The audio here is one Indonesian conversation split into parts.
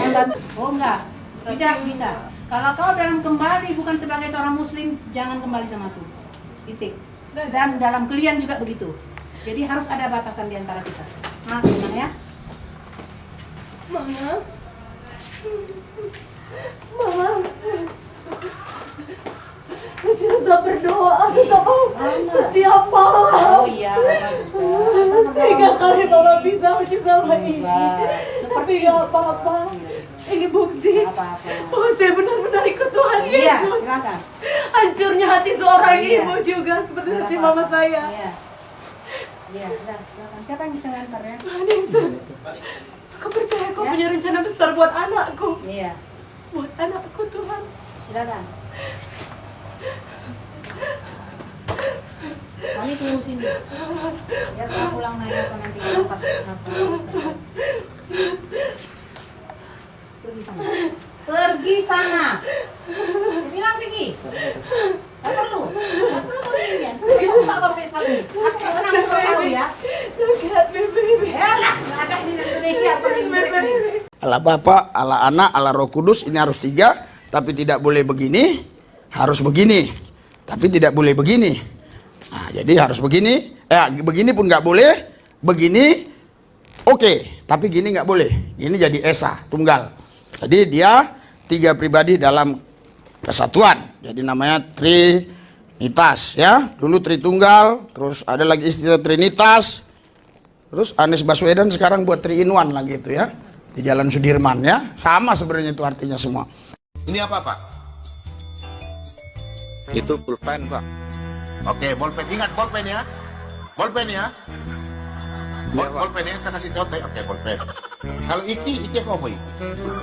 membantu. Oh enggak, tidak bisa. Kalau kau dalam kembali bukan sebagai seorang muslim, jangan kembali sama Tuhan. Titik. Dan dalam kalian juga begitu. Jadi harus ada batasan di antara kita. Maaf gimana ya? Mama. Mama. Tetap berdoa, tetap setiap malam. Oh iya. 3 kali Mama bisa uji sama ini. Tapi gak apa-apa. Ini bukti bahwa saya benar-benar ikut Tuhan Yesus. Iya, silakan. Hancurnya hati seorang Iya. ibu juga seperti hati mama saya. Iya. Iya, silakan. Siapa yang bisa ngantar ya? Tuhan Yesus, aku percaya kau punya rencana besar buat anakku. Iya. Buat anakku Tuhan. Silakan. Kami tunggu sini. Ya, saya pulang naik apa nanti dapat apa. Pergi sana. Pergi sana. Dia bilang pergi. Tak perlu. Tak perlu kau ingin. Kamu tak pakai sepatu. Aku tak pernah tahu ya. Lihat bebe. Yalah, nggak ada di Indonesia atau di Indonesia. Allah Bapa, Allah Anak, Allah Roh Kudus, ini harus 3, tapi tidak boleh begini, harus begini, tapi tidak boleh begini. Nah, jadi harus begini, begini pun nggak boleh, begini, oke, tapi gini nggak boleh. Ini jadi esa, tunggal. Jadi dia 3 pribadi dalam kesatuan. Jadi namanya Trinitas ya. Dulu Tritunggal, terus ada lagi istilah Trinitas. Terus Anies Baswedan sekarang buat 3 in 1 lagi itu ya. Di Jalan Sudirman ya. Sama sebenarnya itu artinya semua. Ini apa, Pak? Itu pulpen, Pak. Oke, bolpen. Ingat bolpen ya. Bolpen ya. Iya, Pak. Bolpen ya, saya kasih contoh. Oke, bolpen. Kalau iki apa boy?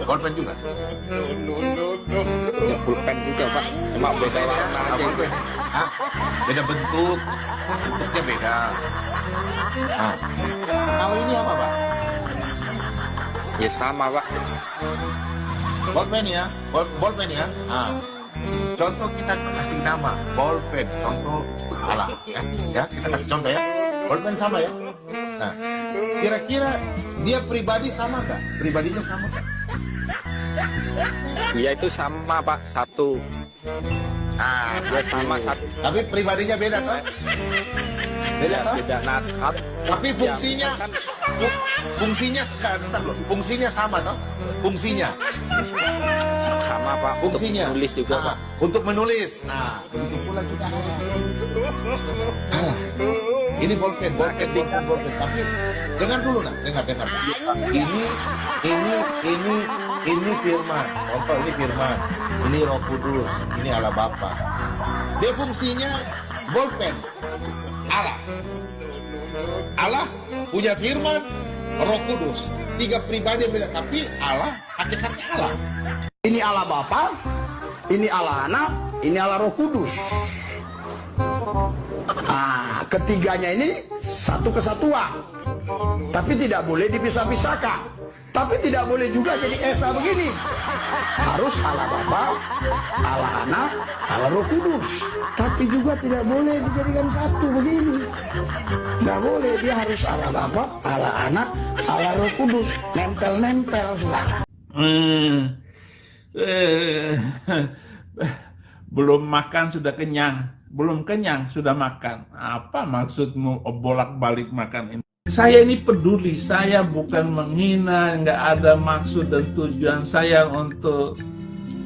Bolpen juga. Ya pulpen juga, Pak. Cuma beda warna aja. Bolpen. Hah? Beda bentuk. Bentuknya beda. Nah. Kalau ini apa, Pak? Ya sama, Pak. Bolpen ya. Bolpen ya. Nah. Contoh kita kasih nama bolpen. Contoh alah ya. Ya, kita kasih contoh ya. Bolpen sama ya. Nah, kira-kira dia pribadi sama nggak? Pribadinya sama nggak? Ya itu sama, Pak. Satu. Ah, Ya sama satu. tapi pribadinya beda toh? Beda toh? Beda nakat. Tapi fungsinya, Ya, fungsinya sekarang, fungsinya sama toh? Fungsinya, sama, Pak. Untuk fungsinya. nulis juga, Nah, Pak. untuk menulis. Nah, begitu pula juga. Ah, ini bolpen. Tapi dengar dulu nah, dengar. Ini firman. Contoh ini firman. Ini Roh Kudus. Ini Allah Bapa. Dia fungsinya bolpen. Allah punya firman, Roh Kudus. 3 pribadi beda, tapi Allah hakikatnya Allah. Ini Allah Bapa, ini Allah Anak, ini Allah Roh Kudus. Nah, ketiganya ini satu kesatuan. Tapi tidak boleh dipisah-pisahkan. Tapi tidak boleh juga jadi esa begini. Harus Allah Bapa, Allah Anak, Allah Roh Kudus. Tapi juga tidak boleh dijadikan satu begini. Nggak boleh, dia harus Allah Bapa, Allah Anak, Allah Roh Kudus. Nempel-nempel sudah. Belum makan sudah kenyang, belum kenyang sudah makan. Apa maksudmu bolak-balik makan ini? Saya ini peduli, saya bukan menghina, nggak ada maksud dan tujuan saya untuk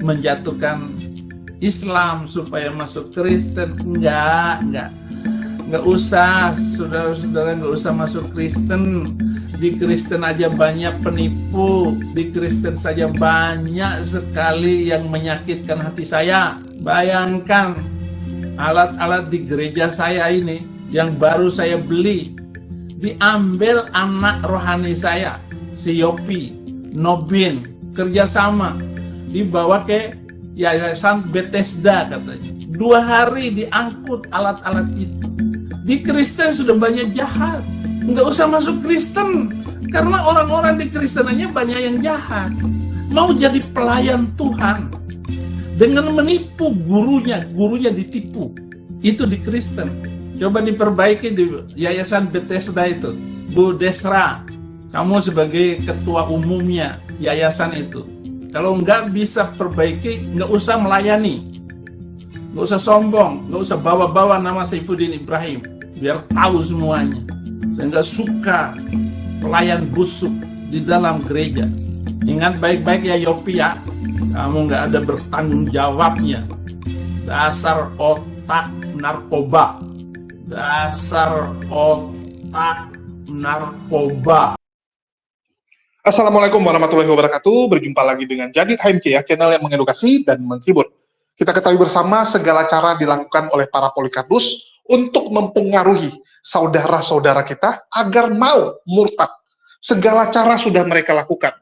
menjatuhkan Islam supaya masuk Kristen. Nggak usah, saudara-saudara, nggak usah masuk Kristen. Di Kristen aja banyak penipu, di Kristen saja banyak sekali yang menyakitkan hati saya. Bayangkan alat-alat di gereja saya ini yang baru saya beli, diambil anak rohani saya, si Yopi, Nobin, kerjasama, dibawa ke Yayasan Bethesda katanya. 2 hari diangkut alat-alat itu. Di Kristen sudah banyak jahat, nggak usah masuk Kristen, karena orang-orang di Kristen aja banyak yang jahat. Mau jadi pelayan Tuhan, dengan menipu gurunya ditipu. Itu di Kristen. Coba diperbaiki di Yayasan Bethesda itu. Bu Desra, kamu sebagai ketua umumnya, yayasan itu. Kalau nggak bisa perbaiki, nggak usah melayani. Nggak usah sombong, nggak usah bawa-bawa nama Saifuddin Ibrahim. Biar tahu semuanya. Saya nggak suka pelayan busuk di dalam gereja. Ingat baik-baik ya Yopi ya, kamu nggak ada bertanggung jawabnya. Dasar otak narkoba. Dasar otak narkoba. Assalamualaikum warahmatullahi wabarakatuh. Berjumpa lagi dengan Jadid HMK ya, channel yang mengedukasi dan menghibur. Kita ketahui bersama segala cara dilakukan oleh para polikarpus untuk mempengaruhi saudara-saudara kita agar mau murtad. Segala cara sudah mereka lakukan.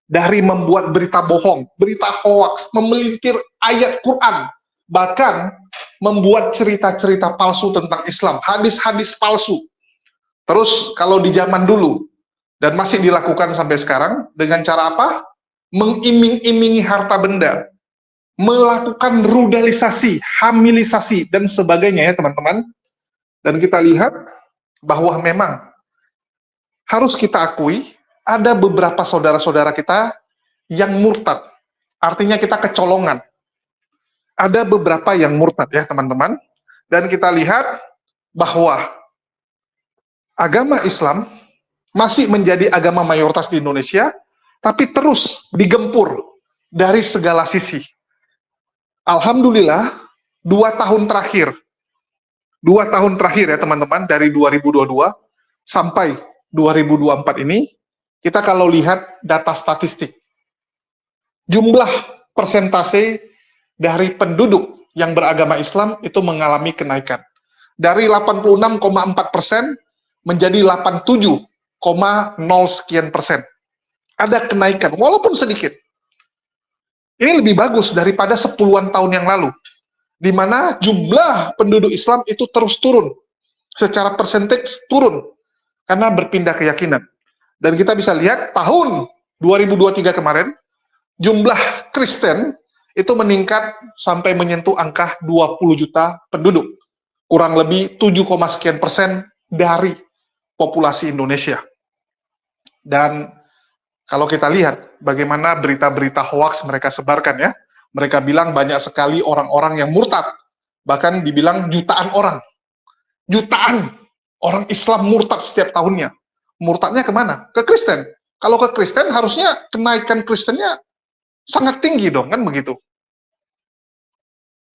Dari membuat berita bohong, berita hoaks, memelintir ayat Quran, bahkan membuat cerita-cerita palsu tentang Islam, hadis-hadis palsu. Terus kalau di zaman dulu, dan masih dilakukan sampai sekarang, dengan cara apa? Mengiming-imingi harta benda, melakukan rudalisasi, hamilisasi, dan sebagainya ya teman-teman. Dan kita lihat bahwa memang harus kita akui, ada beberapa saudara-saudara kita yang murtad. Artinya kita kecolongan. Ada beberapa yang murtad ya teman-teman. Dan kita lihat bahwa agama Islam masih menjadi agama mayoritas di Indonesia, tapi terus digempur dari segala sisi. Alhamdulillah, 2 tahun terakhir ya teman-teman, dari 2022 sampai 2024 ini, kita kalau lihat data statistik, jumlah persentase dari penduduk yang beragama Islam itu mengalami kenaikan. Dari 86,4% menjadi 87,0 sekian persen. Ada kenaikan, walaupun sedikit. Ini lebih bagus daripada 10-an tahun yang lalu, di mana jumlah penduduk Islam itu terus turun. Secara persentase turun, karena berpindah keyakinan. Dan kita bisa lihat, tahun 2023 kemarin, jumlah Kristen itu meningkat sampai menyentuh angka 20 juta penduduk. Kurang lebih 7, sekian persen dari populasi Indonesia. Dan kalau kita lihat bagaimana berita-berita hoaks mereka sebarkan ya, mereka bilang banyak sekali orang-orang yang murtad, bahkan dibilang jutaan orang Islam murtad setiap tahunnya. Murtadnya kemana? Ke Kristen. Kalau ke Kristen harusnya kenaikan Kristennya sangat tinggi dong, kan begitu.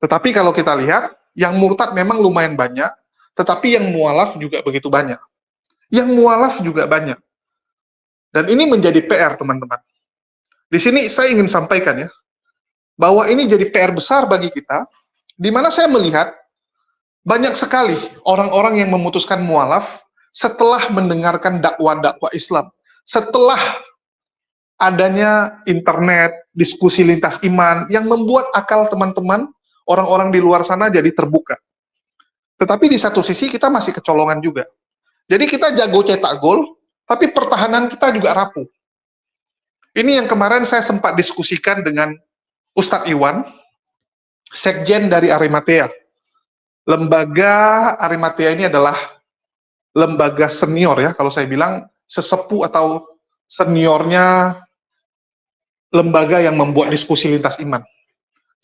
Tetapi kalau kita lihat, yang murtad memang lumayan banyak, tetapi yang mualaf juga begitu banyak. Yang mualaf juga banyak. Dan ini menjadi PR, teman-teman. Di sini saya ingin sampaikan ya, bahwa ini jadi PR besar bagi kita, di mana saya melihat banyak sekali orang-orang yang memutuskan mualaf setelah mendengarkan dakwah-dakwah Islam, setelah adanya internet, diskusi lintas iman, yang membuat akal teman-teman, orang-orang di luar sana jadi terbuka. Tetapi di satu sisi kita masih kecolongan juga. Jadi kita jago cetak gol, tapi pertahanan kita juga rapuh. Ini yang kemarin saya sempat diskusikan dengan Ustadz Iwan, sekjen dari Arimatea. Lembaga Arimatea ini adalah lembaga senior ya, kalau saya bilang sesepuh atau seniornya lembaga yang membuat diskusi lintas iman.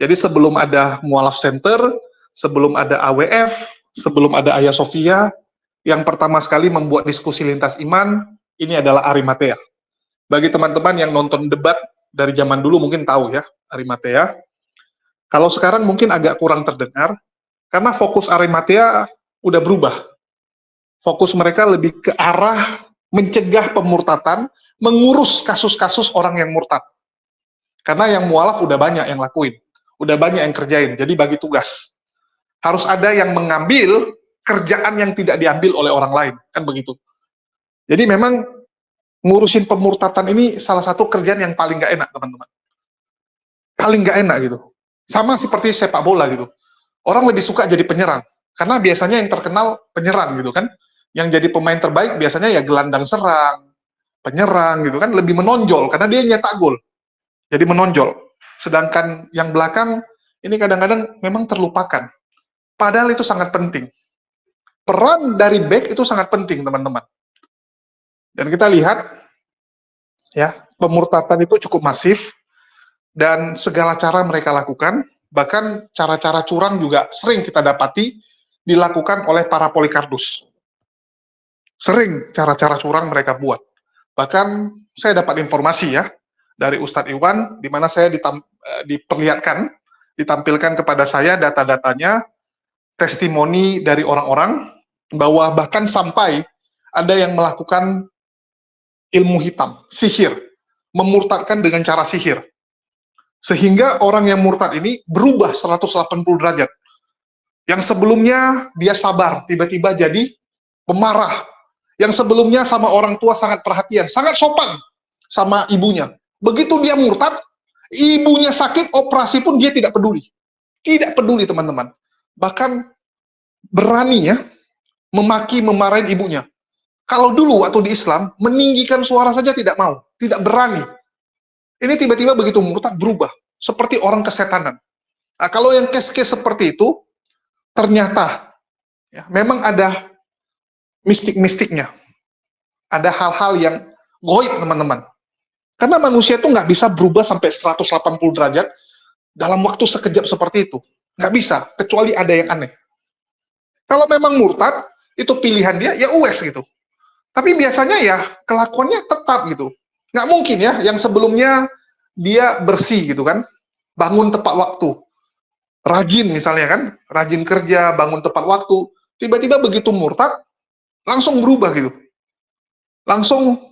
Jadi sebelum ada Mualaf Center, sebelum ada AWF, sebelum ada Hagia Sophia, yang pertama sekali membuat diskusi lintas iman, ini adalah Arimatea. Bagi teman-teman yang nonton debat dari zaman dulu mungkin tahu ya, Arimatea. Kalau sekarang mungkin agak kurang terdengar, karena fokus Arimatea udah berubah. Fokus mereka lebih ke arah mencegah pemurtatan, mengurus kasus-kasus orang yang murtad. Karena yang mualaf udah banyak yang lakuin, udah banyak yang kerjain, jadi bagi tugas. Harus ada yang mengambil kerjaan yang tidak diambil oleh orang lain, kan begitu. Jadi memang ngurusin pemurtatan ini salah satu kerjaan yang paling nggak enak, teman-teman. Paling nggak enak gitu. Sama seperti sepak bola gitu. Orang lebih suka jadi penyerang, karena biasanya yang terkenal penyerang gitu kan. Yang jadi pemain terbaik biasanya ya gelandang serang, penyerang gitu kan, lebih menonjol karena dia nyetak gol. Jadi menonjol. Sedangkan yang belakang ini kadang-kadang memang terlupakan. Padahal itu sangat penting. Peran dari back itu sangat penting, teman-teman. Dan kita lihat ya, pemurtatan itu cukup masif dan segala cara mereka lakukan, bahkan cara-cara curang juga sering kita dapati dilakukan oleh para Polycarpus. Sering cara-cara curang mereka buat. Bahkan saya dapat informasi ya dari Ustadz Iwan, di mana saya ditampilkan kepada saya data-datanya, testimoni dari orang-orang, bahwa bahkan sampai ada yang melakukan ilmu hitam, sihir, memurtadkan dengan cara sihir. Sehingga orang yang murtad ini berubah 180 derajat. Yang sebelumnya dia sabar, tiba-tiba jadi pemarah. Yang sebelumnya sama orang tua sangat perhatian, sangat sopan sama ibunya. Begitu dia murtad, ibunya sakit, operasi pun dia tidak peduli. Tidak peduli, teman-teman. Bahkan berani ya, memaki, memarahin ibunya. Kalau dulu waktu di Islam, meninggikan suara saja tidak mau, tidak berani. Ini tiba-tiba begitu murtad berubah, seperti orang kesetanan. Nah, kalau yang case-case seperti itu, ternyata ya, memang ada mistik-mistiknya. Ada hal-hal yang goib, teman-teman. Karena manusia itu nggak bisa berubah sampai 180 derajat dalam waktu sekejap seperti itu. Nggak bisa, kecuali ada yang aneh. Kalau memang murtad, itu pilihan dia, ya uwes gitu. Tapi biasanya ya, kelakuannya tetap gitu. Nggak mungkin ya, yang sebelumnya dia bersih gitu kan, bangun tepat waktu. Rajin misalnya kan, rajin kerja, bangun tepat waktu. Tiba-tiba begitu murtad, langsung berubah gitu. Langsung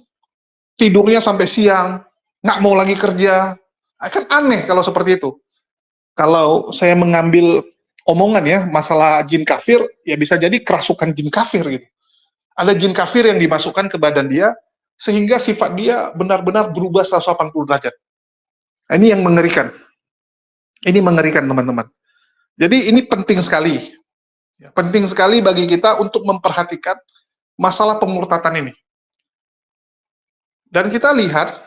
tidurnya sampai siang, nggak mau lagi kerja. Kan aneh kalau seperti itu. Kalau saya mengambil omongan ya, masalah jin kafir, ya bisa jadi kerasukan jin kafir gitu. Ada jin kafir yang dimasukkan ke badan dia, sehingga sifat dia benar-benar berubah 180 derajat. Nah, ini yang mengerikan. Ini mengerikan, teman-teman. Jadi ini penting sekali. Penting sekali bagi kita untuk memperhatikan masalah pemurtatan ini. Dan kita lihat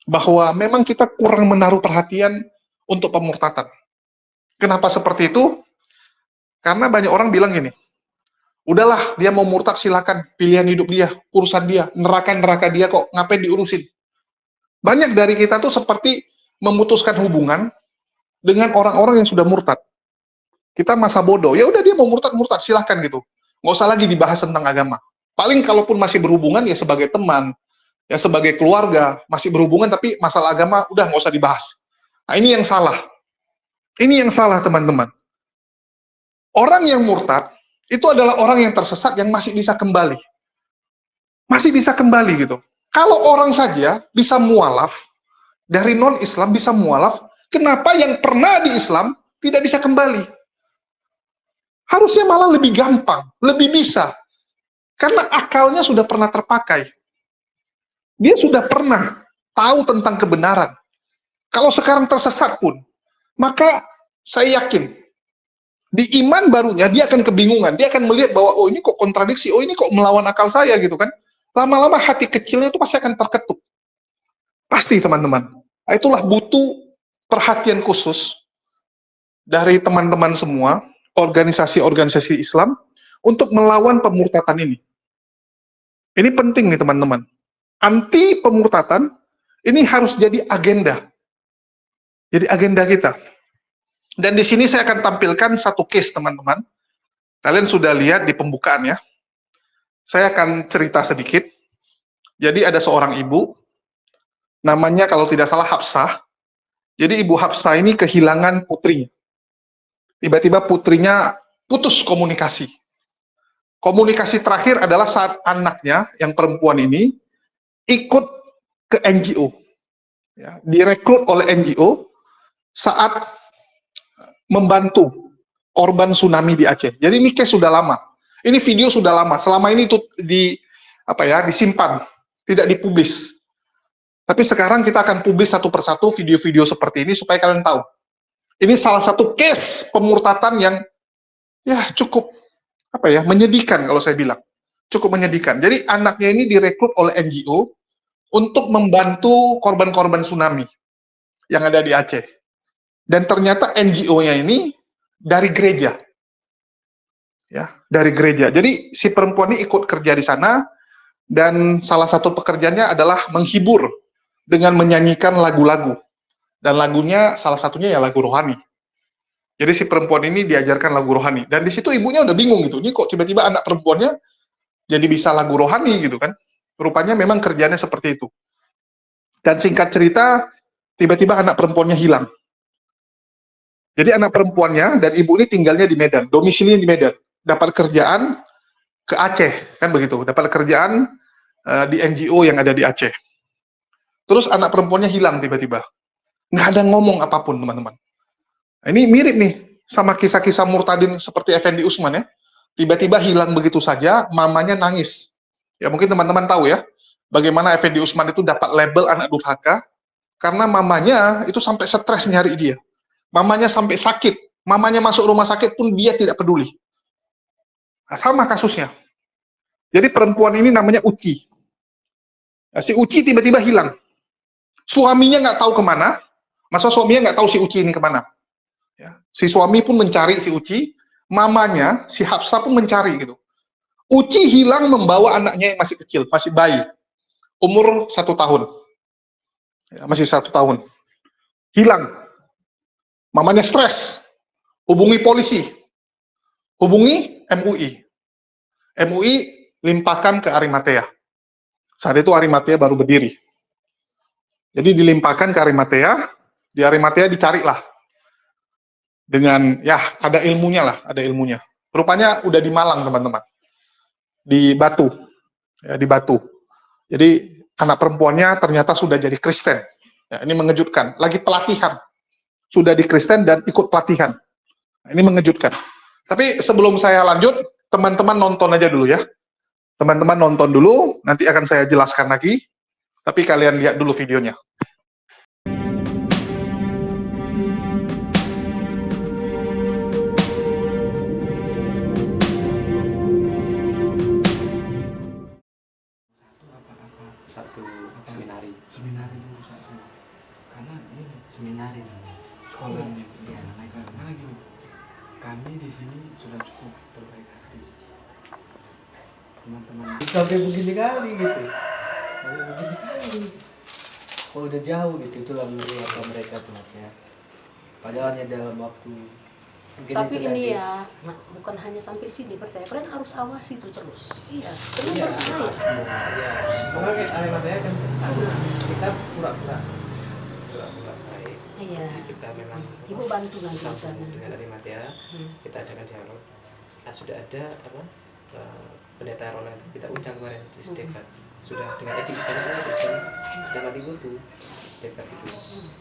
bahwa memang kita kurang menaruh perhatian untuk pemurtatan. Kenapa seperti itu? Karena banyak orang bilang gini, udahlah dia mau murtad silakan, pilihan hidup dia, urusan dia, neraka dia kok, ngapain diurusin? Banyak dari kita tuh seperti memutuskan hubungan dengan orang-orang yang sudah murtad. Kita masa bodoh, ya udah dia mau murtad silakan gitu. Nggak usah lagi dibahas tentang agama. Paling kalaupun masih berhubungan ya sebagai teman, ya sebagai keluarga, masih berhubungan tapi masalah agama udah nggak usah dibahas. Nah, ini yang salah. Ini yang salah, teman-teman. Orang yang murtad itu adalah orang yang tersesat yang masih bisa kembali. Masih bisa kembali gitu. Kalau orang saja bisa mualaf, dari non-Islam bisa mualaf, kenapa yang pernah di Islam tidak bisa kembali? Harusnya malah lebih gampang, lebih bisa. Karena akalnya sudah pernah terpakai. Dia sudah pernah tahu tentang kebenaran. Kalau sekarang tersesat pun, maka saya yakin, di iman barunya dia akan kebingungan. Dia akan melihat bahwa, oh ini kok kontradiksi, oh ini kok melawan akal saya gitu kan. Lama-lama hati kecilnya itu pasti akan terketuk. Pasti, teman-teman. Itulah butuh perhatian khusus dari teman-teman semua, organisasi-organisasi Islam, untuk melawan pemurtatan ini. Ini penting nih, teman-teman. Anti pemurtatan, ini harus jadi agenda. Jadi agenda kita. Dan di sini saya akan tampilkan satu case, teman-teman. Kalian sudah lihat di pembukaan ya. Saya akan cerita sedikit. Jadi ada seorang ibu, namanya kalau tidak salah Hafsah. Jadi ibu Hafsah ini kehilangan putrinya. Tiba-tiba putrinya putus komunikasi. Komunikasi terakhir adalah saat anaknya, yang perempuan ini, ikut ke NGO. Ya, direkrut oleh NGO saat membantu korban tsunami di Aceh. Jadi ini case sudah lama. Ini video sudah lama. Selama ini itu disimpan, tidak dipublis. Tapi sekarang kita akan publis satu persatu video-video seperti ini supaya kalian tahu. Ini salah satu case pemurtatan yang ya cukup menyedihkan kalau saya bilang. Cukup menyedihkan. Jadi anaknya ini direkrut oleh NGO untuk membantu korban-korban tsunami yang ada di Aceh. Dan ternyata NGO-nya ini dari gereja. Ya, dari gereja. Jadi si perempuan ini ikut kerja di sana dan salah satu pekerjaannya adalah menghibur dengan menyanyikan lagu-lagu. Dan lagunya salah satunya ya lagu rohani. Jadi si perempuan ini diajarkan lagu rohani. Dan di situ ibunya udah bingung gitu. Ini kok tiba-tiba anak perempuannya jadi bisa lagu rohani gitu kan. Rupanya memang kerjanya seperti itu. Dan singkat cerita, tiba-tiba anak perempuannya hilang. Jadi anak perempuannya dan ibu ini tinggalnya di Medan, domisilinya di Medan. Dapat kerjaan ke Aceh, kan begitu. Dapat kerjaan di NGO yang ada di Aceh. Terus anak perempuannya hilang tiba-tiba. Nggak ada ngomong apapun, teman-teman. Ini mirip nih sama kisah-kisah murtadin seperti Effendi Usman ya. Tiba-tiba hilang begitu saja, mamanya nangis. Ya mungkin teman-teman tahu ya, bagaimana Effendi Usman itu dapat label anak durhaka, karena mamanya itu sampai stres nyari dia. Mamanya sampai sakit, mamanya masuk rumah sakit pun dia tidak peduli. Nah, sama kasusnya. Jadi perempuan ini namanya Uci. Nah, si Uci tiba-tiba hilang. Suaminya nggak tahu kemana, masa suaminya nggak tahu si Uci ini kemana. Ya. Si suami pun mencari si Uci, mamanya, si Hafsah pun mencari gitu. Uci hilang membawa anaknya yang masih kecil, masih bayi, umur 1 tahun. Ya, masih 1 tahun. Hilang. Mamanya stres. Hubungi polisi. Hubungi MUI. MUI limpahkan ke Arimatea. Saat itu Arimatea baru berdiri. Jadi dilimpahkan ke Arimatea, di Arimatea dicarilah. Dengan, ya ada ilmunya lah, ada ilmunya. Rupanya udah di Malang teman-teman. Di Batu. Ya, di Batu. Jadi anak perempuannya ternyata sudah jadi Kristen. Ya, ini mengejutkan. Lagi pelatihan. Sudah di Kristen dan ikut pelatihan. Nah, ini mengejutkan. Tapi sebelum saya lanjut, teman-teman nonton aja dulu ya. Teman-teman nonton dulu, nanti akan saya jelaskan lagi. Tapi kalian lihat dulu videonya. Satu seminari. Seminari dulu satu. Karena ini seminari sekolahnya. Iya, namanya sekolah. Karena gini, kami di sini sudah cukup terbaik hati. Teman-teman sampai begini kali gitu. Sampai begini kali. Kalau udah jauh gitu, itulah menurut apa mereka tuh Mas ya. Padahal hanya dalam waktu. Tapi ini ya, bukan hanya sampai sini, percaya. Kalian harus awasi itu terus. Iya, terus Iya, berbahaya. iya. Karena kayak Arimatea kan sama. Kita pura-pura baik. Iya. Jadi kita memang Ibu bantu nanti di sama sana. dengan Arimatea. Kita adakan dialog. Nah, sudah ada apa? Pendeta Roland kita undang kemarin di Stekat. Sudah dengan etik sudah mati kutu. Stekat itu.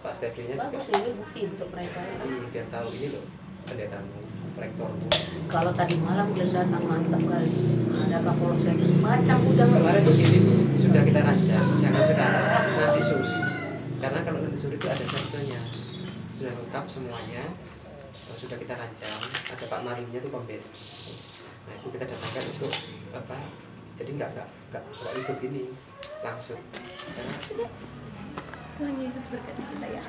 Pak Stefrinya juga. Bagus ini bukti untuk mereka. Biar tahu ini loh. Pendetamu, rektormu. Kalau tadi malam dia datang mantap kali. Ada Kapolsek macam udah. Kemarin begini Bu, sudah kita rancang, jangan sekarang, nanti sore. Karena kalau nanti sore itu ada sensonya, sudah lengkap semuanya, sudah kita rancang. Ada Pak Marunya itu kombes. Nah itu kita datangkan untuk apa? Jadi nggak ikut ini langsung. Karena Tuhan Yesus berkati kita ya.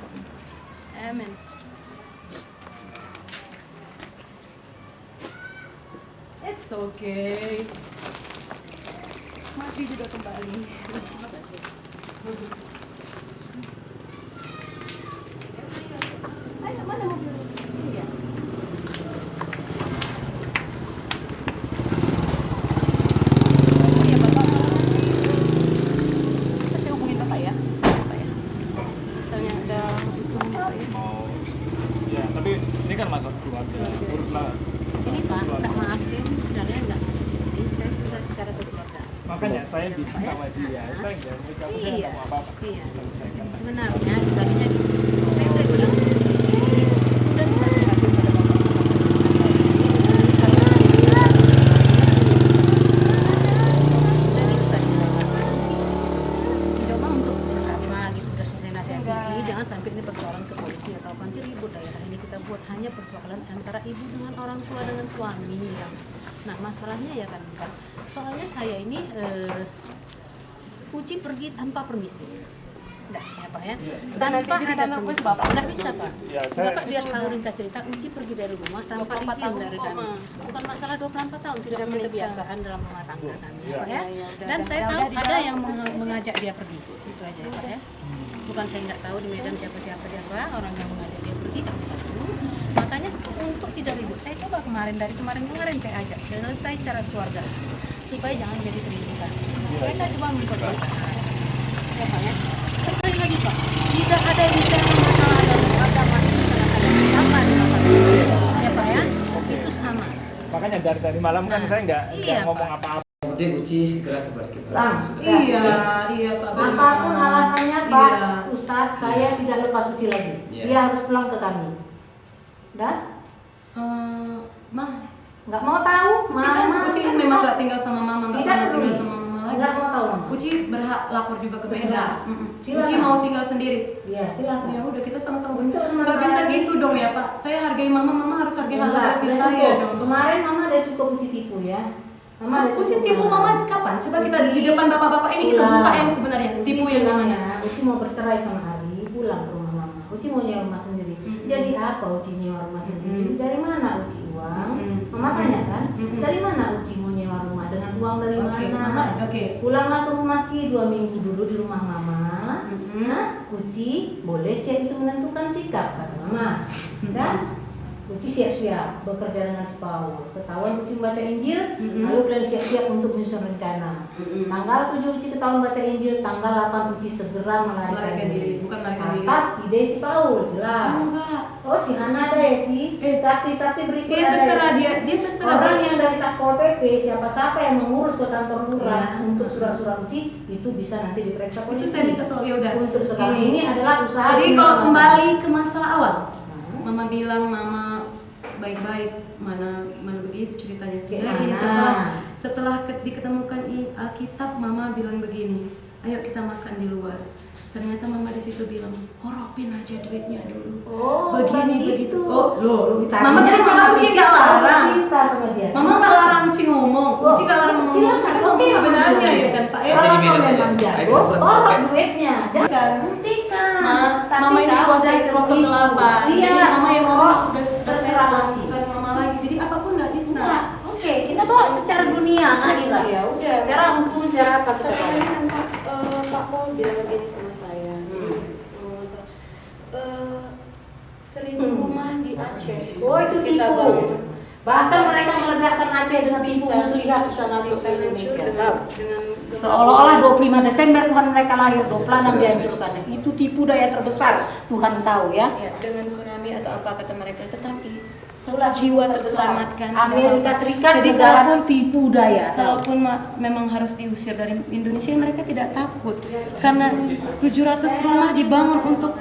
Amin. It's okay. Mati juga kembali. Ayo, mana mobil? Iya. Iya, Bapak. Saya hubungin Bapak ya. Bapak ya. Misalnya ada itu Bapak ya. Ya, tapi ini kan masalah keluarga. Uruslah. Ini Pak, tak maaf ya, sebenarnya enggak. Jadi saya sudah secara keluarga. Makanya saya bilang sama dia, saya nggak kamu saya nggak mau apa-apa. Iya. Selesaikan. Sebenarnya misalnya gini, saya udah bilang udah dikasih hati pada bapak. Coba untuk apa gitu dari nasihat Uci, jangan sampai ini persoalan ke polisi atau apa, nanti ribut daerah ini kita buat hanya persoalan antara ibu dengan orang tua dengan suami ya. Nah masalahnya ya kan, soalnya saya ini Uci pergi tanpa permisi. Enggak, ya Pak ya. Tanpa ada permisi. Enggak bisa Pak. Ya, saya Bapak biar tahu ringkas cerita, Uci pergi dari rumah tanpa izin dari kami. Bukan masalah 24 tahun, tidak punya kebiasaan dalam rumah tangga kami, ya Pak ya. Dan saya tahu ada yang mengajak dia pergi. Itu aja ya Pak ya. bukan saya nggak tahu di Medan siapa orang yang mengajak dia pergi, kami tahu. Makanya untuk tidak ribut, saya coba dari kemarin saya ajak selesai cara keluarga supaya jangan jadi keributan. Mereka coba memperkuat ya Pak ya. Sekali lagi Pak, tidak ada bicara masalah dalam agama itu sama di ya Pak ya, itu sama. Makanya dari tadi malam kan saya nggak ngomong apa-apa. Kemudian uji segera kembali ke Lah, iya Pak. Apapun alasannya Pak Ustadz, saya tidak lepas uji lagi. Dia harus pulang ke kami. Udah? Mah, Nggak mau tahu? Uci kan memang nggak tinggal sama mama, nggak Tidak pernah tinggal peduli. sama mama lagi. Nggak mau tahu. Uci berhak lapor juga ke Medan. Silakan. Uci mau tinggal sendiri. Iya, silakan. Ya udah kita sama-sama bentuk. Sama Nggak bisa saya. gitu dong ya Pak. Saya hargai mama harus hargai Enggak, hati udah saya cukup. dong. Kemarin mama udah cukup uji tipu ya. Mama udah Uci cukup, tipu mama kapan? Coba kita di depan bapak-bapak ini kita buka yang sebenarnya. Tipu yang mana? Uci mau bercerai sama Ari, pulang ke rumah mama. Uci mau nyewa rumah sendiri. Jadi apa Uci nyewa rumah sendiri? Dari mana Uci uang? Mama tanya kan? Dari mana Uci mau nyewa rumah? Dengan uang dari Oke, mana? Mama, oke. Pulanglah ke rumah Ci 2 minggu dulu di rumah mama. Nah, Uci boleh siap itu menentukan sikap kata mama. Dan Uci siap-siap bekerja dengan si Paul. Ketahuan Uci membaca Injil, lalu kalian siap-siap untuk menyusun rencana. Tanggal 7 Uci ketahuan baca Injil, tanggal 8 Uci segera melarikan diri. Bukan melarikan diri. Atas ide si Paul, jelas. Enggak. Oh, si Hana ada ya, Ci? Saksi-saksi berikut Dia ada terserah ya, Ci? dia terserah. Orang yang dari Satpol PP, siapa-siapa yang mengurus ke kantor lurah untuk surat-surat Uci, itu bisa nanti diperiksa Itu polisi. saya minta tolong ya udah. Untuk sekarang ini adalah usaha. Jadi kalau kembali ke masalah awal, Nah. Mama bilang mama baik-baik, mana begitu ceritanya sebenarnya Gimana? gini, setelah diketemukan Alkitab, Mama bilang begini, ayo kita makan di luar. Ternyata Mama di situ bilang koropin aja duitnya dulu. Oh, begini bukan begitu. gitu. Oh, loh, Ditanya Mama tadi sama cakap Uci kita, nggak larang. cinta sama dia. Mama nggak larang Uci ngomong. Oh, Uci nggak larang ngomong. silakan. Uci kan Oke, ngomong sebenarnya Mama. ya kan Pak ya. Kalau Jadi kau minum memang aja. jago, torok duitnya. Jangan buktikan. Mama ini kau kuasai dari rokok ibu. kelapa. Iya, Jadi Mama yang ngomong sudah terserah Uci. bukan Mama lagi. Jadi apapun nggak bisa. Nah, oke, kita bawa secara dunia, akhirat. Ya udah. Secara hukum, secara apa kita bawa. Saya kan Pak Paul bilang begini sama saya. Seribu rumah di Aceh. Oh, itu Kita tipu. bangun. Bahkan mereka meledakkan Aceh dengan tipu muslihat bisa masuk ke Indonesia. Tahu? Dengan Seolah-olah 25 Desember Tuhan mereka lahir, 26 dihancurkan. Itu tipu daya terbesar, Tuhan tahu ya. ya, dengan tsunami atau apa kata mereka, tetapi satu jiwa terselamatkan. Amerika Serikat Jadi negara kalaupun tipu daya. Kalaupun memang harus diusir dari Indonesia, mereka tidak takut karena 700 rumah dibangun untuk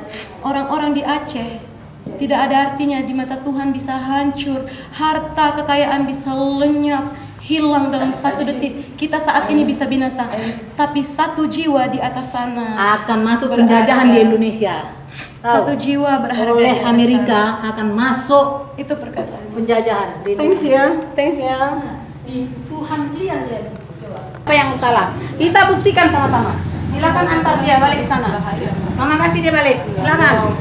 orang-orang di Aceh. Tidak ada artinya di mata Tuhan bisa hancur, harta kekayaan bisa lenyap, hilang dalam 1 detik. Kita saat ini bisa binasa, tapi 1 jiwa di atas sana Akan masuk penjajahan di Indonesia. Tahu? 1 jiwa berharga Oleh di atas Amerika sana. akan masuk Itu perkataan. penjajahan di Thanks Indonesia. ya, thanks ya. Tuhan lihat. Coba. Apa yang salah? Kita buktikan sama-sama. Silakan antar dia balik ke sana. Mama kasih dia balik. Silakan.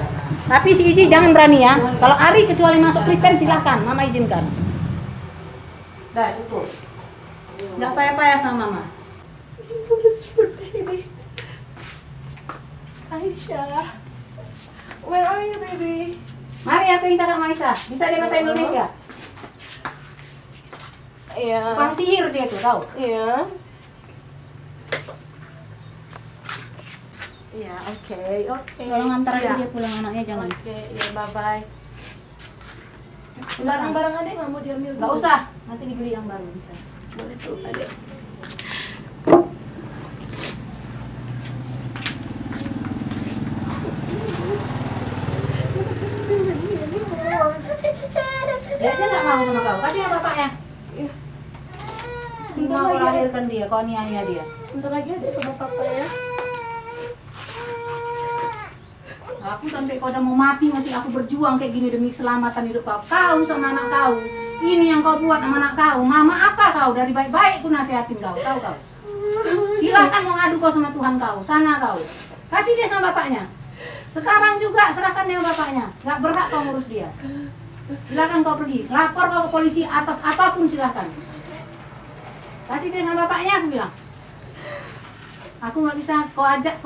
Tapi si Iji jangan berani ya. Kalau Ari kecuali masuk Kristen silakan. Mama izinkan. Dah cukup. Nggak payah-payah sama Mama. Aisyah, where are you baby? Mari aku minta Kak Maisa. Bisa dia bahasa Indonesia. Iya. Tukang sihir dia tuh, tahu? Iya. Iya, oke. Tolong antar aja Iya. dia pulang anaknya jangan. Oke, ya bye bye. Barang-barang adek nggak mau diambil? Nggak usah. Nanti dibeli yang baru bisa. Boleh tuh adek. Dia nggak mau sama kau. Kasih sama bapaknya. Iya. Mau kau lahirkan dia, kau aniaya dia. Bentar lagi adek sama papa ya. Aku sampai kau udah mau mati masih aku berjuang kayak gini demi keselamatan hidup kau. Kau sama anak kau. Ini yang kau buat sama anak kau. Mama apa kau? Dari baik-baik aku nasihatin kau. Tahu kau? Silakan mau ngadu kau sama Tuhan kau. Sana kau. Kasih dia sama bapaknya. Sekarang juga serahkan dia sama bapaknya. Gak berhak kau ngurus dia. Silakan kau pergi. Lapor kau ke polisi atas apapun silakan. Kasih dia sama bapaknya aku bilang. Aku nggak bisa kau ajak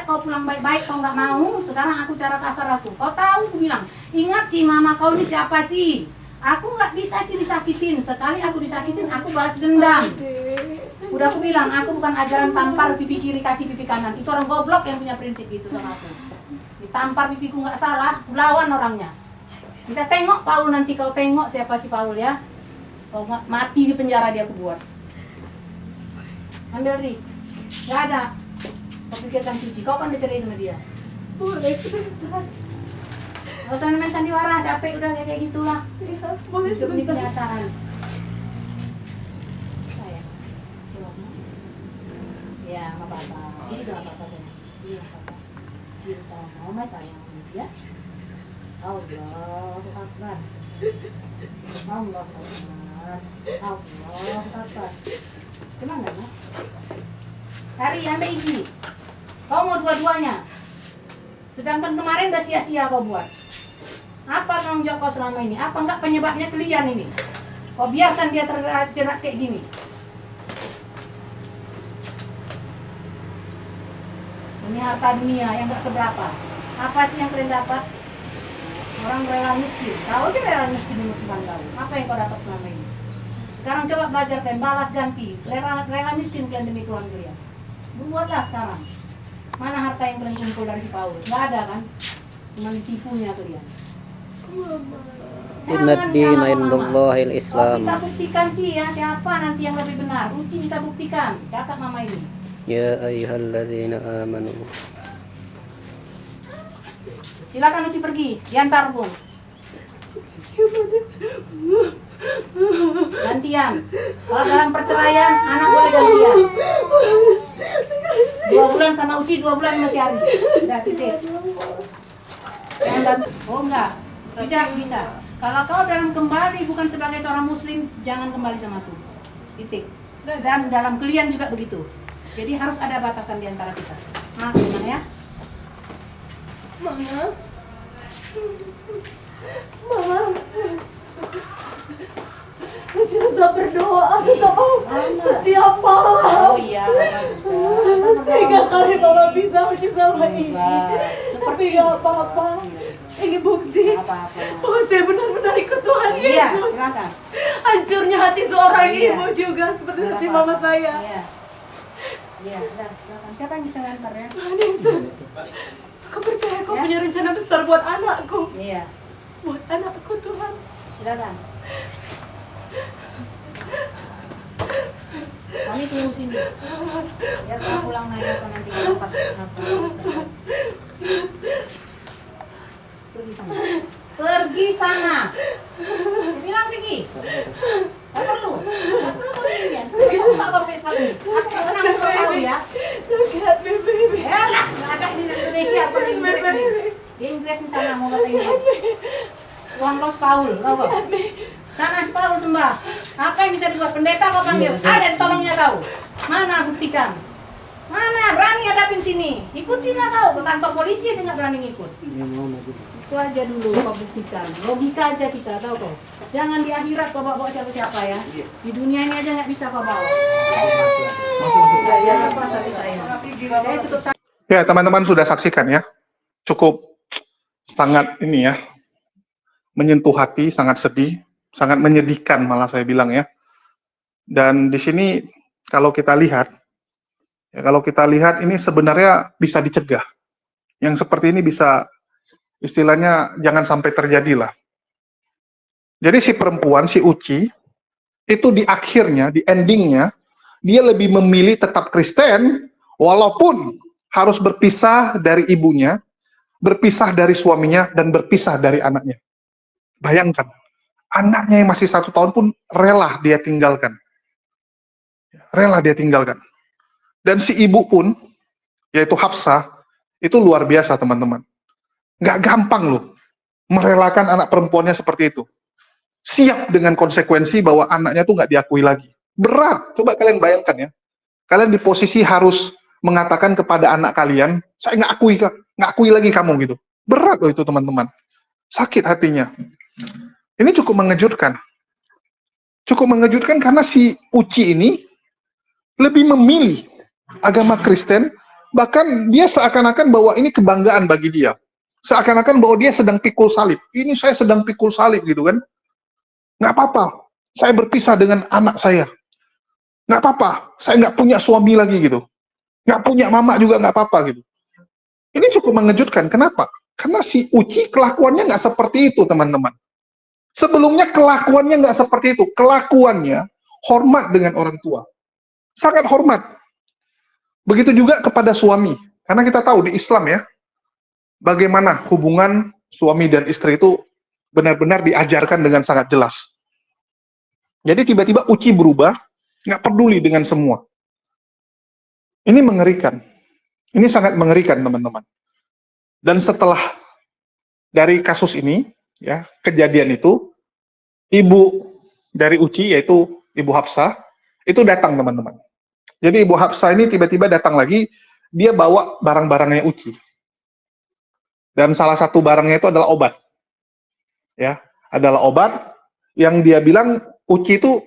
kau pulang baik-baik, kau nggak mau. Sekarang aku cara kasar aku. Kau tahu, aku bilang, ingat Ci, mama kau ini siapa Ci? Aku nggak bisa Ci disakitin. Sekali aku disakitin, aku balas dendam. Udah aku bilang, aku bukan ajaran tampar pipi kiri kasih pipi kanan. Itu orang goblok yang punya prinsip itu sama aku. Ditampar pipiku nggak salah, lawan orangnya. Kita tengok Paul nanti, kau tengok siapa si Paul ya. Kau mati di penjara dia aku buat. Ambil Ri. Nggak ada. Kau pikirkan Suci, kau kan udah cerai sama dia. Boleh sebentar. Gak usah main sandiwara, capek udah kayak gitulah. Ya, boleh Hidup ini sebentar. kenyataan. Sayang, silakan. Ya, nggak apa-apa. Ini sama papa saya. Iya, papa. Cinta mama sayang ya. Allah Akbar. Allah Akbar. Allah Akbar. Cuman nggak mau. Hari ambil iji. Kau mau dua-duanya. Sedangkan kemarin udah sia-sia kau buat. Apa tanggung jawab kau selama ini? Apa enggak penyebabnya kalian ini? Kau biarkan dia terjerat kayak gini. Ini harta dunia yang enggak seberapa. Apa sih yang kalian dapat? Orang rela miskin. Kau aja rela miskin di Tuhan kau. Apa yang kau dapat selama ini? Sekarang coba belajar kalian, balas ganti. Rela miskin kalian demi Tuhan kalian. Buatlah sekarang. Mana harta yang kalian kumpul dari si Paulus? Nggak ada kan? Cuma ditipunya kalian. Inna dina indallahil Oh, Islam. kita buktikan Ci ya, siapa nanti yang lebih benar. Uci bisa buktikan. Cakap mama ini. Ya ayyuhalladzina amanu. Silakan Uci pergi, diantar pun. Gantian. Kalau dalam perceraian, anak boleh gantian. 2 bulan sama Uci, 2 bulan masih Ari. Udah titik. Oh enggak, tidak bisa. Kalau kau dalam kembali bukan sebagai seorang muslim, jangan kembali sama Tuhan. Titik. Dan dalam kalian juga begitu. Jadi harus ada batasan di antara kita. Maaf ya. Mama. Mama. Uci tetap berdoa, tetap setiap malam. Oh iya. 3 kali Mama bisa Uci sama ini. Tapi gak apa-apa. Ini bukti bahwa saya benar-benar ikut Tuhan Iya, Yesus. silakan. Hancurnya hati seorang Iya. ibu juga seperti hati mama saya. Iya. Iya, udah, silakan. Siapa yang bisa ngantar ya? Tuhan Yesus, aku percaya kau Ya. punya rencana besar buat anakku. Iya, Buat anakku Tuhan. silakan. Kami tunggu sini. Ya, saya pulang naik apa nanti dapat apa. Pergi sana. Pergi sana. Bilang pergi. Tak perlu. Tak perlu kau beginian. Aku tak pakai sepatu ini. Aku tak pernah mau tahu ya. Lihat baby. Elah, nggak ada ini di Indonesia atau di Inggris nih. Di Inggris di sana mau kata Inggris. Uang los Paul, tahu kau? Sana si Paul sembah. Apa yang bisa dibuat pendeta kau panggil? Ada ditolongnya kau. Mana buktikan? Mana berani hadapin sini? Ikutinlah kau ke kantor polisi aja nggak berani ngikut. Itu aja dulu kau buktikan. Logika aja kita, tahu kau. Jangan di akhirat kau bawa siapa-siapa ya. Di dunia ini aja nggak bisa kau bawa. Ya, jangan puasa saya. Saya cukup. Ya, teman-teman sudah saksikan ya. Cukup sangat ini ya. Menyentuh hati, sangat sedih, sangat menyedihkan malah saya bilang ya. Dan di sini kalau kita lihat ini sebenarnya bisa dicegah. Yang seperti ini bisa istilahnya jangan sampai terjadi lah. Jadi si perempuan, si Uci, itu di akhirnya, di endingnya, dia lebih memilih tetap Kristen, walaupun harus berpisah dari ibunya, berpisah dari suaminya, dan berpisah dari anaknya. Bayangkan, anaknya yang masih 1 tahun pun rela dia tinggalkan. Rela dia tinggalkan. Dan si ibu pun, yaitu Hafsah, itu luar biasa teman-teman. Nggak gampang loh, merelakan anak perempuannya seperti itu. Siap dengan konsekuensi bahwa anaknya tuh nggak diakui lagi. Berat, coba kalian bayangkan ya. Kalian di posisi harus mengatakan kepada anak kalian, saya nggak akui lagi kamu gitu. Berat loh itu teman-teman. Sakit hatinya. Ini cukup mengejutkan. Cukup mengejutkan karena si Uci ini lebih memilih agama Kristen, bahkan dia seakan-akan bahwa ini kebanggaan bagi dia. Seakan-akan bahwa dia sedang pikul salib. Ini saya sedang pikul salib gitu kan. Nggak apa-apa, saya berpisah dengan anak saya. Nggak apa-apa, saya nggak punya suami lagi gitu. Nggak punya mama juga nggak apa-apa gitu. Ini cukup mengejutkan. Kenapa? Karena si Uci kelakuannya nggak seperti itu, teman-teman. Sebelumnya kelakuannya nggak seperti itu. Kelakuannya hormat dengan orang tua. Sangat hormat. Begitu juga kepada suami. Karena kita tahu di Islam ya, bagaimana hubungan suami dan istri itu benar-benar diajarkan dengan sangat jelas. Jadi tiba-tiba Uci berubah, nggak peduli dengan semua. Ini mengerikan. Ini sangat mengerikan, teman-teman. Dan setelah dari kasus ini, ya, kejadian itu, ibu dari Uci, yaitu Ibu Hafsah, itu datang, teman-teman. Jadi Ibu Hafsah ini tiba-tiba datang lagi, dia bawa barang-barangnya Uci. Dan salah satu barangnya itu adalah obat. Ya, adalah obat yang dia bilang Uci itu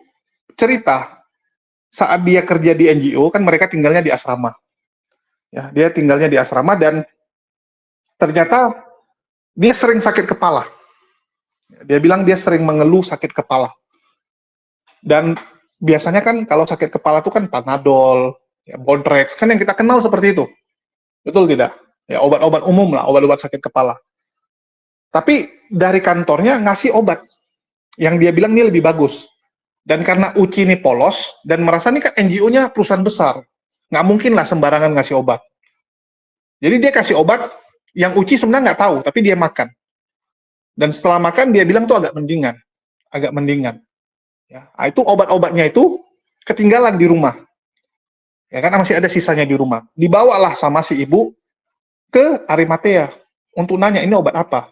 cerita saat dia kerja di NGO, kan mereka tinggalnya di asrama. Ya, dia tinggalnya di asrama dan ternyata dia sering sakit kepala. Dia bilang dia sering mengeluh sakit kepala. Dan biasanya kan kalau sakit kepala itu kan Panadol, ya, Bodrex, kan yang kita kenal seperti itu. Betul tidak? Ya, obat-obat umum lah, obat-obat sakit kepala. Tapi dari kantornya ngasih obat yang dia bilang ini lebih bagus. Dan karena Uci ini polos dan merasa ini kan NGO-nya perusahaan besar, nggak mungkin lah sembarangan ngasih obat. Jadi dia kasih obat yang Uci sebenarnya nggak tahu, tapi dia makan. Dan setelah makan dia bilang tuh agak mendingan. Ya, itu obat-obatnya itu ketinggalan di rumah. Ya kan masih ada sisanya di rumah. Dibawalah sama si ibu ke Arimatea untuk nanya ini obat apa.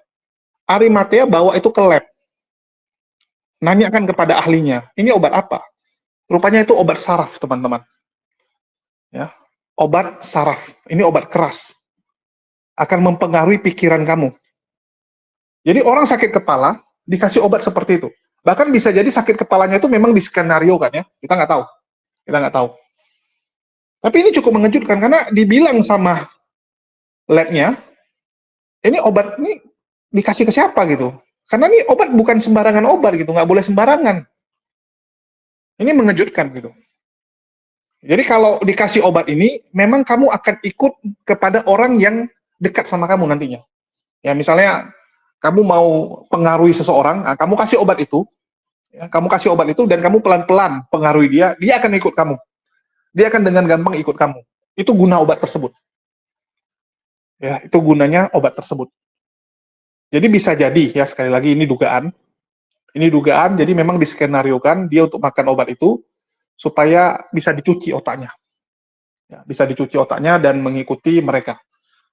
Arimatea bawa itu ke lab. Nanyakan kepada ahlinya, ini obat apa? Rupanya itu obat saraf, teman-teman. Ya, obat saraf. Ini obat keras. Akan mempengaruhi pikiran kamu. Jadi orang sakit kepala dikasih obat seperti itu. Bahkan bisa jadi sakit kepalanya itu memang diskenariokan ya. Kita nggak tahu. Tapi ini cukup mengejutkan karena dibilang sama labnya, ini obat ini dikasih ke siapa gitu. Karena ini obat bukan sembarangan obat gitu, nggak boleh sembarangan. Ini mengejutkan gitu. Jadi kalau dikasih obat ini, memang kamu akan ikut kepada orang yang dekat sama kamu nantinya. Ya misalnya kamu mau pengaruhi seseorang, nah, kamu kasih obat itu, ya, dan kamu pelan-pelan pengaruhi dia, dia akan ikut kamu. Dia akan dengan gampang ikut kamu. Itu guna obat tersebut. Ya, itu gunanya obat tersebut. Jadi bisa jadi, ya sekali lagi ini dugaan. Ini dugaan, jadi memang diskenariokan dia untuk makan obat itu supaya bisa dicuci otaknya. Ya, bisa dicuci otaknya dan mengikuti mereka.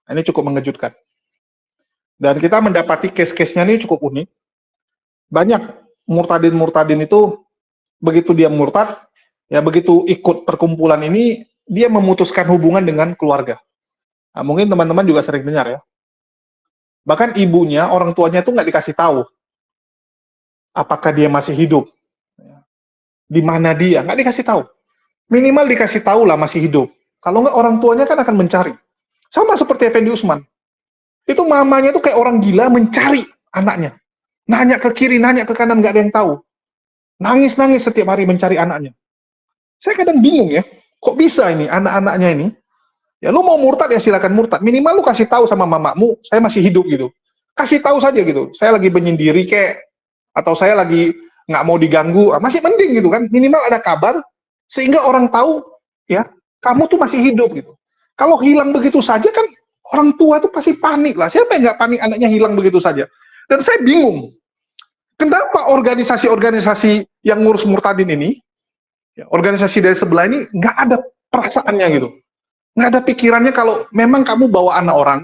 Nah, ini cukup mengejutkan. Dan kita mendapati case-case-nya ini cukup unik. Banyak murtadin-murtadin itu, begitu dia murtad, ya begitu ikut perkumpulan ini, dia memutuskan hubungan dengan keluarga. Nah, mungkin teman-teman juga sering dengar ya. Bahkan ibunya, orang tuanya itu nggak dikasih tahu apakah dia masih hidup, di mana dia, nggak dikasih tahu. Minimal dikasih tahu lah masih hidup. Kalau nggak orang tuanya kan akan mencari. Sama seperti Effendi Usman. Itu mamanya itu kayak orang gila mencari anaknya. Nanya ke kiri, nanya ke kanan, nggak ada yang tahu. Nangis-nangis setiap hari mencari anaknya. Saya kadang bingung ya, kok bisa ini anak-anaknya ini? Ya lu mau murtad ya silakan murtad. Minimal lu kasih tahu sama mamamu, saya masih hidup gitu. Kasih tahu saja gitu. Saya lagi menyendiri kayak, atau saya lagi nggak mau diganggu, masih mending gitu kan. Minimal ada kabar sehingga orang tahu ya kamu tuh masih hidup gitu. Kalau hilang begitu saja kan orang tua tuh pasti panik lah. Siapa yang nggak panik anaknya hilang begitu saja? Dan saya bingung. Kenapa organisasi-organisasi yang ngurus murtadin ini, ya, organisasi dari sebelah ini nggak ada perasaannya gitu. Nggak ada pikirannya kalau memang kamu bawa anak orang,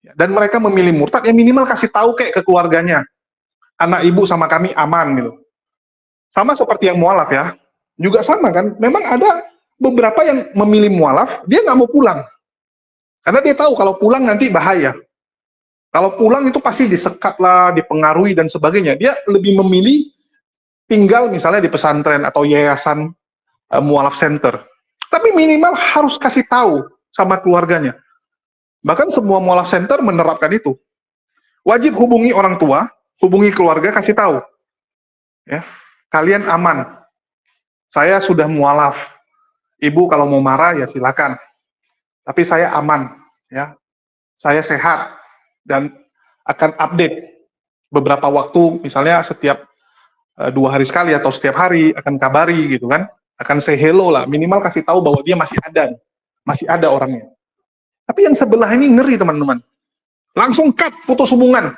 ya, dan mereka memilih murtad, ya minimal kasih tahu kayak ke keluarganya. Anak ibu sama kami aman gitu. Sama seperti yang mualaf ya. Juga sama kan, memang ada beberapa yang memilih mualaf, dia nggak mau pulang. Karena dia tahu kalau pulang nanti bahaya. Kalau pulang itu pasti disekat lah, dipengaruhi dan sebagainya. Dia lebih memilih tinggal misalnya di pesantren atau yayasan mualaf center. Tapi minimal harus kasih tahu sama keluarganya. Bahkan semua mualaf center menerapkan itu. Wajib hubungi orang tua, hubungi keluarga, kasih tahu. Ya, kalian aman. Saya sudah mualaf. Ibu kalau mau marah ya silakan. Tapi saya aman, ya. Saya sehat dan akan update beberapa waktu, misalnya setiap 2 hari sekali atau setiap hari akan kabari gitu kan. Akan say hello lah, minimal kasih tahu bahwa dia masih ada orangnya. Tapi yang sebelah ini ngeri teman-teman. Langsung cut, putus hubungan.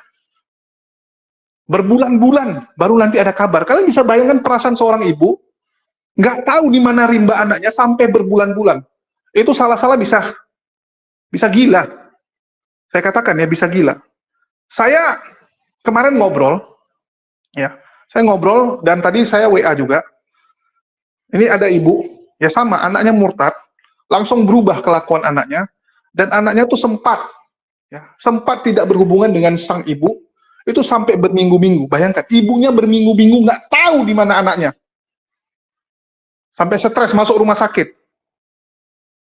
Berbulan-bulan baru nanti ada kabar. Kalian bisa bayangkan perasaan seorang ibu nggak tahu di mana rimba anaknya sampai berbulan-bulan. Itu salah-salah bisa gila. Saya katakan ya bisa gila. Saya kemarin ngobrol, ya, saya ngobrol dan tadi saya WA juga. Ini ada ibu, ya sama, anaknya murtad, langsung berubah kelakuan anaknya, dan anaknya tuh sempat tidak berhubungan dengan sang ibu, itu sampai berminggu-minggu. Bayangkan, ibunya berminggu-minggu nggak tahu di mana anaknya. Sampai stres, masuk rumah sakit.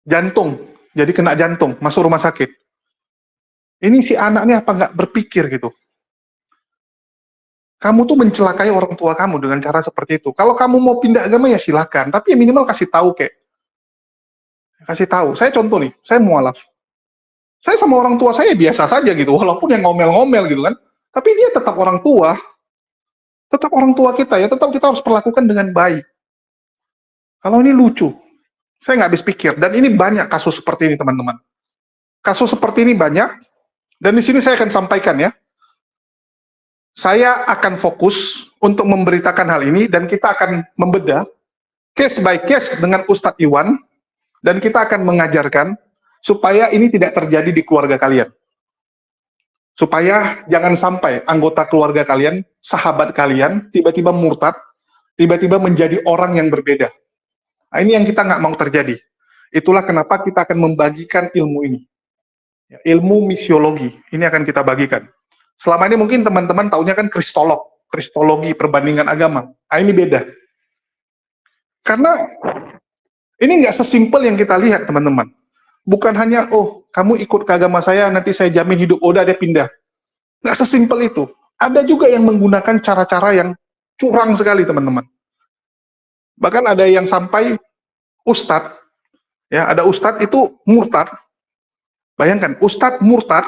Jantung, jadi kena jantung, masuk rumah sakit. Ini si anak ini apa nggak berpikir gitu? Kamu tuh mencelakai orang tua kamu dengan cara seperti itu. Kalau kamu mau pindah agama ya silakan, tapi minimal kasih tahu kasih tahu. Saya contoh nih, saya mualaf. Saya sama orang tua saya biasa saja gitu, walaupun yang ngomel-ngomel gitu kan. Tapi dia tetap orang tua kita ya, tetap kita harus perlakukan dengan baik. Kalau ini lucu, saya nggak habis pikir. Dan ini banyak kasus seperti ini teman-teman. Kasus seperti ini banyak, dan di sini saya akan sampaikan ya. Saya akan fokus untuk memberitakan hal ini dan kita akan membedah case by case dengan Ustadz Iwan dan kita akan mengajarkan supaya ini tidak terjadi di keluarga kalian. Supaya jangan sampai anggota keluarga kalian, sahabat kalian, tiba-tiba murtad, tiba-tiba menjadi orang yang berbeda. Nah, ini yang kita nggak mau terjadi. Itulah kenapa kita akan membagikan ilmu ini. Ilmu misiologi, ini akan kita bagikan. Selama ini mungkin teman-teman taunya kan kristologi, perbandingan agama. Nah, ini beda. Karena ini nggak sesimpel yang kita lihat, teman-teman. Bukan hanya, oh, kamu ikut ke agama saya, nanti saya jamin hidup, udah dia pindah. Nggak sesimpel itu. Ada juga yang menggunakan cara-cara yang curang sekali, teman-teman. Bahkan ada yang sampai ustadz, ya, ada ustadz itu murtad. Bayangkan, ustadz murtad,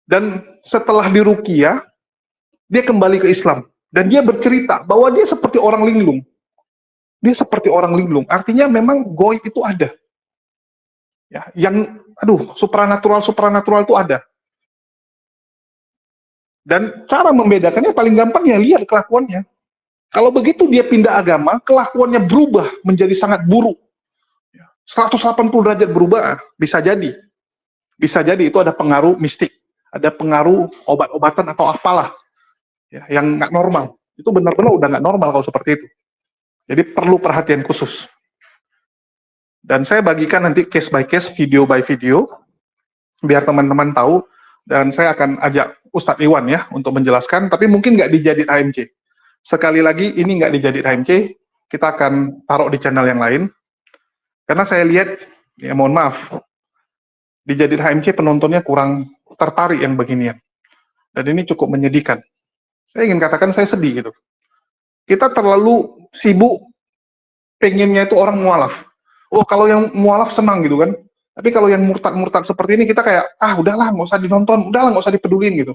dan setelah diruqyah, dia kembali ke Islam. Dan dia bercerita bahwa dia seperti orang linglung. Dia seperti orang linglung. Artinya memang goib itu ada. Ya, yang, supranatural itu ada. Dan cara membedakannya paling gampang ya lihat kelakuannya. Kalau begitu dia pindah agama, kelakuannya berubah menjadi sangat buruk. 180 derajat berubah, bisa jadi. Bisa jadi itu ada pengaruh mistik. Ada pengaruh obat-obatan atau apalah ya, yang nggak normal. Itu benar-benar udah nggak normal kalau seperti itu. Jadi perlu perhatian khusus. Dan saya bagikan nanti case by case, video by video, biar teman-teman tahu. Dan saya akan ajak Ustadz Iwan ya untuk menjelaskan, tapi mungkin nggak dijadiin AMC. Sekali lagi ini nggak dijadiin AMC, kita akan taruh di channel yang lain. Karena saya lihat, ya mohon maaf, dijadiin AMC penontonnya kurang tertarik yang beginian. Dan ini cukup menyedihkan. Saya ingin katakan saya sedih gitu. Kita terlalu sibuk pengennya itu orang mualaf. Oh, kalau yang mualaf senang gitu kan. Tapi kalau yang murtad-murtad seperti ini kita kayak, udahlah nggak usah dinonton, udahlah nggak usah dipedulin gitu.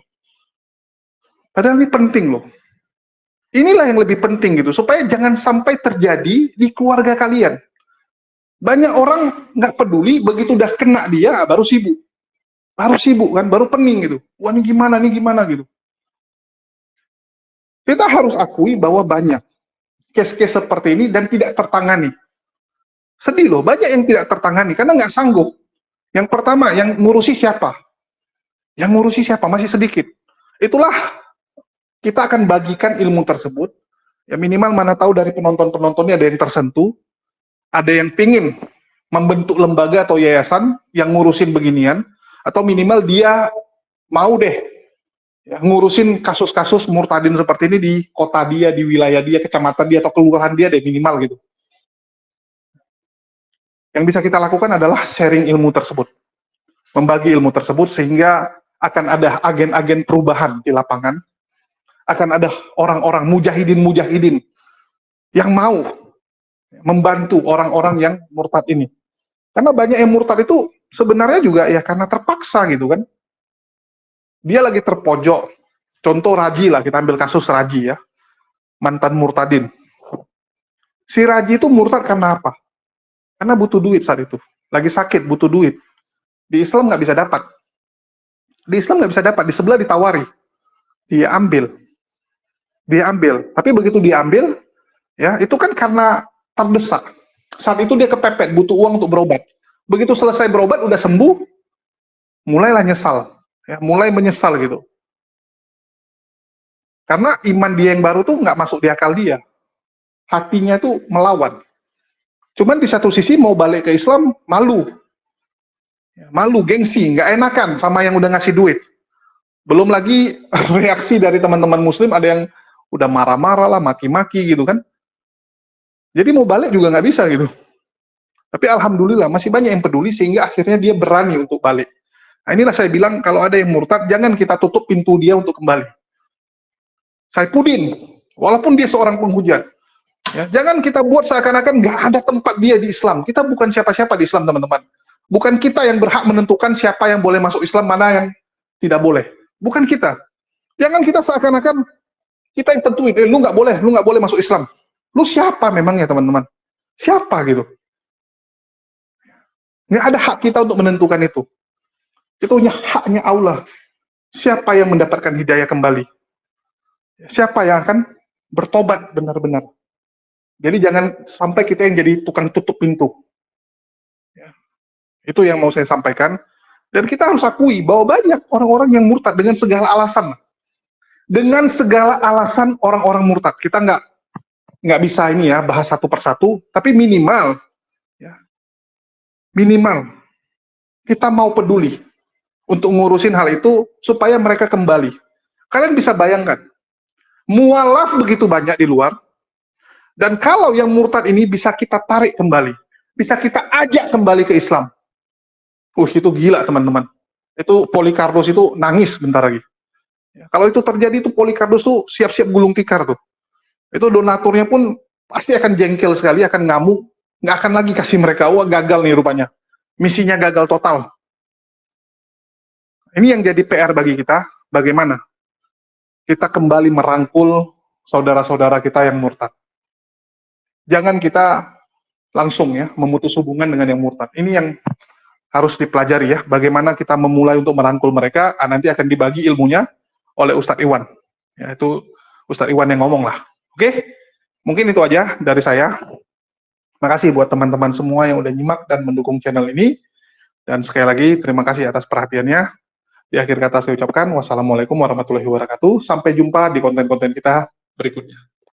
Padahal ini penting loh. Inilah yang lebih penting gitu, supaya jangan sampai terjadi di keluarga kalian. Banyak orang nggak peduli, begitu udah kena dia, baru sibuk. Baru sibuk kan, baru pening gitu. Wah ini gimana gitu. Kita harus akui bahwa banyak case-case seperti ini dan tidak tertangani. Sedih loh, banyak yang tidak tertangani karena nggak sanggup. Yang pertama, yang ngurusi siapa? Yang ngurusi siapa? Masih sedikit. Itulah kita akan bagikan ilmu tersebut. Ya minimal mana tahu dari penonton-penontonnya ada yang tersentuh, ada yang pingin membentuk lembaga atau yayasan yang ngurusin beginian, atau minimal dia mau deh ya, ngurusin kasus-kasus murtadin seperti ini di kota dia, di wilayah dia, kecamatan dia, atau kelurahan dia deh minimal gitu. Yang bisa kita lakukan adalah sharing ilmu tersebut, membagi ilmu tersebut, sehingga akan ada agen-agen perubahan di lapangan, akan ada orang-orang mujahidin yang mau membantu orang-orang yang murtad ini. Karena banyak yang murtad itu sebenarnya juga ya karena terpaksa gitu kan. Dia lagi terpojok. Contoh Raji lah, kita ambil kasus Raji ya. Mantan murtadin. Si Raji itu murtad karena apa? Karena butuh duit saat itu. Lagi sakit, butuh duit. Di Islam nggak bisa dapat. Di Islam nggak bisa dapat, di sebelah ditawari. Dia ambil. Tapi begitu dia ambil, ya itu kan karena terdesak. Saat itu dia kepepet, butuh uang untuk berobat. Begitu selesai berobat, udah sembuh, mulailah nyesal. Ya, mulai menyesal gitu. Karena iman dia yang baru tuh nggak masuk di akal dia. Hatinya tuh melawan. Cuman di satu sisi mau balik ke Islam, malu. Ya, malu, gengsi, nggak enakan sama yang udah ngasih duit. Belum lagi reaksi dari teman-teman muslim, ada yang udah marah-marah lah, maki-maki gitu kan. Jadi mau balik juga nggak bisa gitu. Tapi alhamdulillah masih banyak yang peduli sehingga akhirnya dia berani untuk balik. Nah, inilah saya bilang kalau ada yang murtad, jangan kita tutup pintu dia untuk kembali. Saifuddin, walaupun dia seorang penghujat, ya, jangan kita buat seakan-akan nggak ada tempat dia di Islam. Kita bukan siapa-siapa di Islam, teman-teman. Bukan kita yang berhak menentukan siapa yang boleh masuk Islam, mana yang tidak boleh. Bukan kita. Jangan kita seakan-akan kita yang tentuin, lu nggak boleh masuk Islam. Lu siapa memangnya, teman-teman? Siapa gitu? Nggak ada hak kita untuk menentukan itu. Itu haknya Allah. Siapa yang mendapatkan hidayah kembali? Siapa yang akan bertobat benar-benar? Jadi jangan sampai kita yang jadi tukang tutup pintu. Ya. Itu yang mau saya sampaikan. Dan kita harus akui bahwa banyak orang-orang yang murtad dengan segala alasan. Dengan segala alasan orang-orang murtad. Kita nggak bisa ini ya bahas satu persatu, tapi minimal kita mau peduli untuk ngurusin hal itu supaya mereka kembali. Kalian bisa bayangkan, mualaf begitu banyak di luar, dan kalau yang murtad ini bisa kita tarik kembali, bisa kita ajak kembali ke Islam. Itu gila teman-teman. Itu Polikarpus itu nangis bentar lagi. Ya, kalau itu terjadi itu Polikarpus tuh siap-siap gulung tikar tuh. Itu donaturnya pun pasti akan jengkel sekali, akan ngamuk, nggak akan lagi kasih mereka, wah gagal nih rupanya. Misinya gagal total. Ini yang jadi PR bagi kita, bagaimana kita kembali merangkul saudara-saudara kita yang murtad. Jangan kita langsung ya memutus hubungan dengan yang murtad. Ini yang harus dipelajari ya, bagaimana kita memulai untuk merangkul mereka. Nanti akan dibagi ilmunya oleh Ustadz Iwan. Ya, itu Ustadz Iwan yang ngomong lah. Oke, mungkin itu aja dari saya. Makasih buat teman-teman semua yang udah nyimak dan mendukung channel ini. Dan sekali lagi, terima kasih atas perhatiannya. Di akhir kata saya ucapkan, wassalamualaikum warahmatullahi wabarakatuh. Sampai jumpa di konten-konten kita berikutnya.